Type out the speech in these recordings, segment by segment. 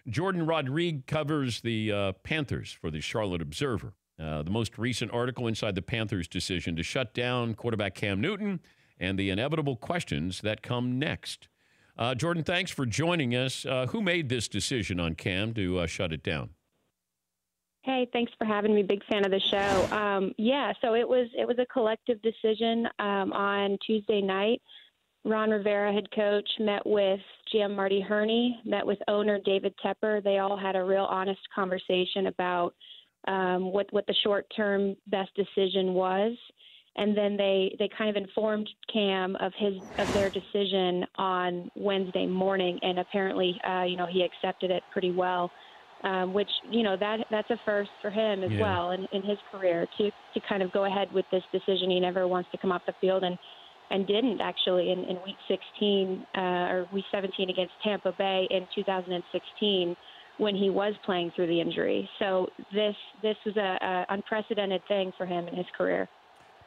Jourdan Rodrigue covers the Panthers for the Charlotte Observer. The most recent article inside the Panthers' decision to shut down quarterback Cam Newton and the inevitable questions that come next. Jourdan, thanks for joining us. Who made this decision on Cam to shut it down? Hey, thanks for having me. Big fan of the show. So it was a collective decision on Tuesday night. Ron Rivera, head coach, met with GM Marty Herney, met with owner David Tepper. They all had a real honest conversation about what the short-term best decision was. And then they kind of informed Cam of their decision on Wednesday morning, and apparently, he accepted it pretty well, which, that's a first for him as well in his career to kind of go ahead with this decision. He never wants to come off the field and didn't actually in week 16 or week 17 against Tampa Bay in 2016 when he was playing through the injury. So this was a unprecedented thing for him in his career.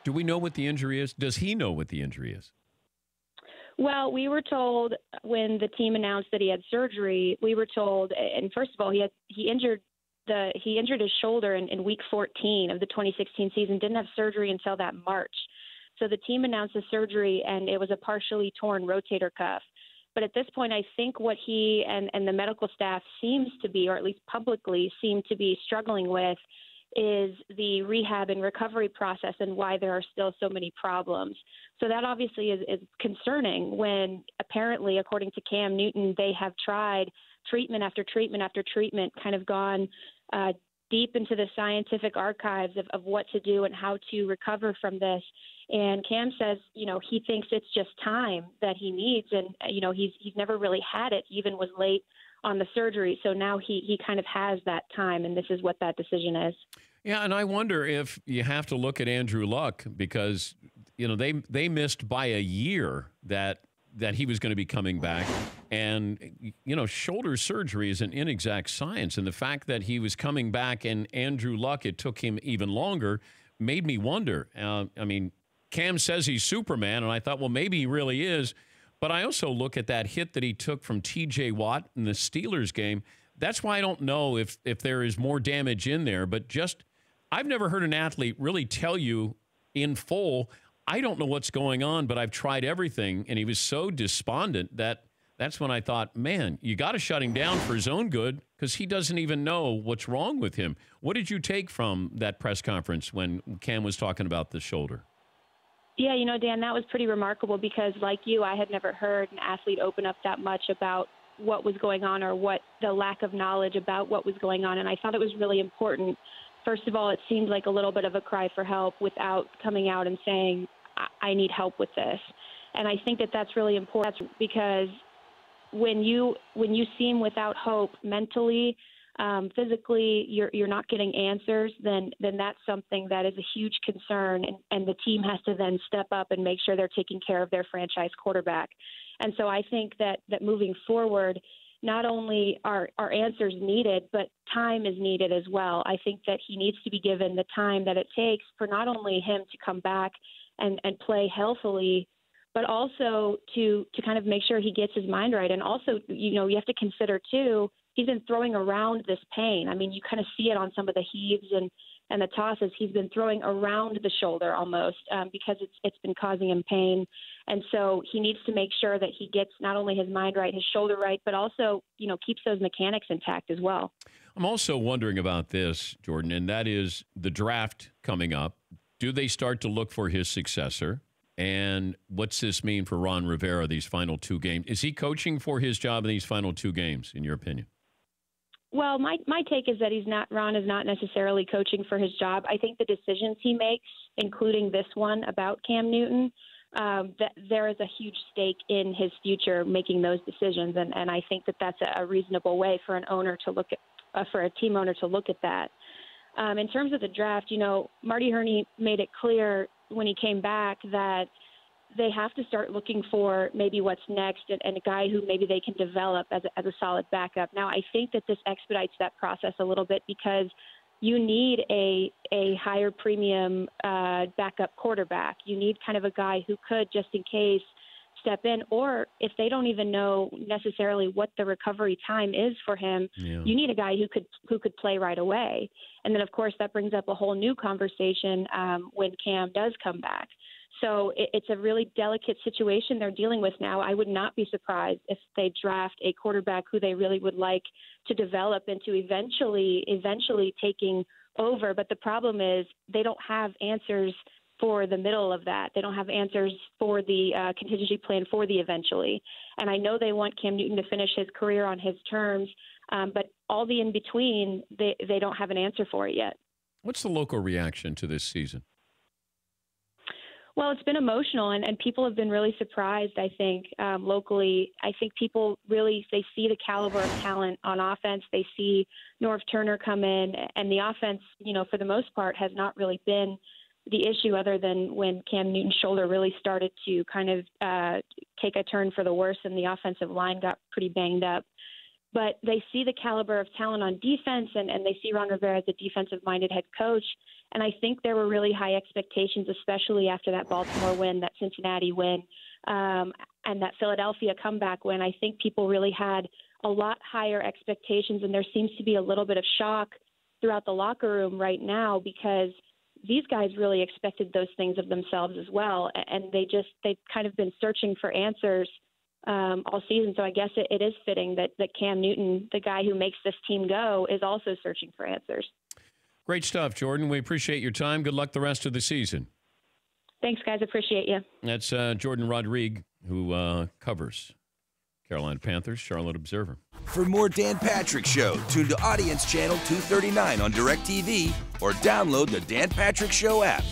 Do we know what the injury is? Does he know what the injury is? Well, we were told when the team announced that he had surgery, we were told, and first of all, he injured his shoulder in week 14 of the 2016 season, didn't have surgery until that March. So the team announced the surgery, and it was a partially torn rotator cuff. But at this point, I think what he and the medical staff seems to be, or at least publicly seem to be struggling with, is the rehab and recovery process and why there are still so many problems. So that obviously is concerning when apparently, according to Cam Newton, they have tried treatment after treatment after treatment, kind of gone deep into the scientific archives of what to do and how to recover from this. And Cam says, he thinks it's just time that he needs. And, he's never really had it, even was late on the surgery. So now he kind of has that time, and this is what that decision is. Yeah, and I wonder if you have to look at Andrew Luck because, they missed by a year that he was going to be coming back. And, shoulder surgery is an inexact science. And the fact that he was coming back and Andrew Luck, it took him even longer, made me wonder. Cam says he's Superman, and I thought, well, maybe he really is. But I also look at that hit that he took from T.J. Watt in the Steelers game. That's why I don't know if there is more damage in there. But I've never heard an athlete really tell you in full, I don't know what's going on, but I've tried everything. And he was so despondent that's when I thought, man, you got to shut him down for his own good because he doesn't even know what's wrong with him. What did you take from that press conference when Cam was talking about the shoulder? Yeah, Dan, that was pretty remarkable because, like you, I had never heard an athlete open up that much about what was going on or what the lack of knowledge about what was going on. And I thought it was really important. First of all, it seemed like a little bit of a cry for help without coming out and saying, I need help with this. And I think that that's really important because when you seem without hope mentally, physically, you're not getting answers, then that's something that is a huge concern, and the team has to then step up and make sure they're taking care of their franchise quarterback. And so I think that moving forward, not only are answers needed, but time is needed as well. I think that he needs to be given the time that it takes for not only him to come back and play healthily, but also to kind of make sure he gets his mind right. And also, you have to consider, too, he's been throwing around this pain. I mean, you kind of see it on some of the heaves and the tosses. He's been throwing around the shoulder almost because it's been causing him pain. And so he needs to make sure that he gets not only his mind right, his shoulder right, but also, keeps those mechanics intact as well. I'm also wondering about this, Jourdan, and that is the draft coming up. Do they start to look for his successor? And what's this mean for Ron Rivera, these final two games? Is he coaching for his job in these final two games, in your opinion? Well, my take is that Ron is not necessarily coaching for his job. I think the decisions he makes, including this one about Cam Newton, that there is a huge stake in his future making those decisions, and I think that that's a reasonable way for an owner to look at, for a team owner to look at that. In terms of the draft, Marty Herney made it clear when he came back that they have to start looking for maybe what's next and a guy who maybe they can develop as a solid backup. Now, I think that this expedites that process a little bit because you need a higher premium backup quarterback. You need kind of a guy who could, just in case step in, or if they don't even know necessarily what the recovery time is for him, you need a guy who could play right away. And then, of course, that brings up a whole new conversation when Cam does come back. So it's a really delicate situation they're dealing with now. I would not be surprised if they draft a quarterback who they really would like to develop into eventually taking over. But the problem is they don't have answers for the middle of that. They don't have answers for the contingency plan for the eventually. And I know they want Cam Newton to finish his career on his terms, but all the in-between, they don't have an answer for it yet. What's the local reaction to this season? Well, it's been emotional, and people have been really surprised, I think, locally. I think people really, they see the caliber of talent on offense. They see Norv Turner come in, and the offense, for the most part, has not really been the issue other than when Cam Newton's shoulder really started to kind of take a turn for the worse and the offensive line got pretty banged up. But they see the caliber of talent on defense, and they see Ron Rivera as a defensive-minded head coach. And I think there were really high expectations, especially after that Baltimore win, that Cincinnati win, and that Philadelphia comeback win. I think people really had a lot higher expectations, and there seems to be a little bit of shock throughout the locker room right now because these guys really expected those things of themselves as well, and they've kind of been searching for answers all season. So I guess it is fitting that Cam Newton, the guy who makes this team go, is also searching for answers. Great stuff, Jourdan. We appreciate your time. Good luck the rest of the season. Thanks, guys. Appreciate you. That's Jourdan Rodrigue, who covers Carolina Panthers, Charlotte Observer. For more Dan Patrick Show, tune to Audience Channel 239 on DirecTV or download the Dan Patrick Show app.